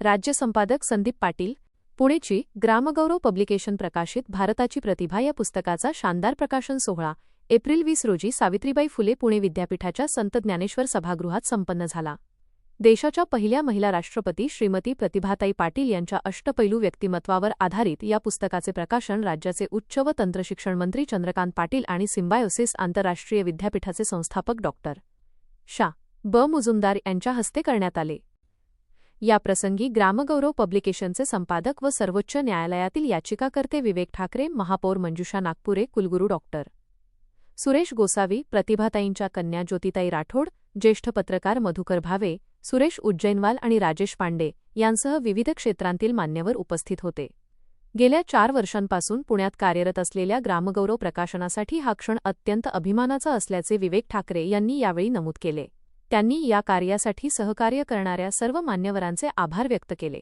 राज्य संपादक संदीप पाटील, पुणेची ग्रामगौरव पब्लिकेशन प्रकाशित भारताची प्रतिभा या पुस्तकाचा शानदार प्रकाशन सोहळा एप्रिल 20 रोजी सावित्रीबाई फुले पुणे विद्यापीठाच्या संत ज्ञानेश्वर सभागृहात संपन्न झाला. देशाच्या पहिल्या महिला राष्ट्रपती श्रीमती प्रतिभाताई पाटील यांच्या अष्टपैलू व्यक्तिमत्वावर आधारित या पुस्तकाचे प्रकाशन राज्याचे उच्च व तंत्रशिक्षण मंत्री चंद्रकांत पाटील आणि सिम्बायोसिस आंतरराष्ट्रीय विद्यापीठाचे संस्थापक डॉ. शा. ब. मुजुमदार यांच्या हस्ते करण्यात आले. याप्रसंगी ग्रामगौरव पब्लिकेशनचे संपादक व सर्वोच्च न्यायालयातील याचिकाकर्ते विवेक ठाकरे, महापौर मंजुषा नागपुरे, कुलगुरू डॉ. सुरेश गोसावी, प्रतिभाताईंच्या कन्या ज्योतिताई राठोड, ज्येष्ठ पत्रकार मधुकर भावे, सुरेश उज्जैनवाल आणि राजेश पांडे यांसह विविध क्षेत्रांतील मान्यवर उपस्थित होते. गेल्या 4 वर्षांपासून पुण्यात कार्यरत असलेल्या ग्रामगौरव प्रकाशनासाठी हा क्षण अत्यंत अभिमानाचा असल्याचे विवेक ठाकरे यांनी यावेळी नमूद केले. त्यांनी या कार्यासाठी सहकार्य करणाऱ्या सर्व मान्यवरांचे आभार व्यक्त केले.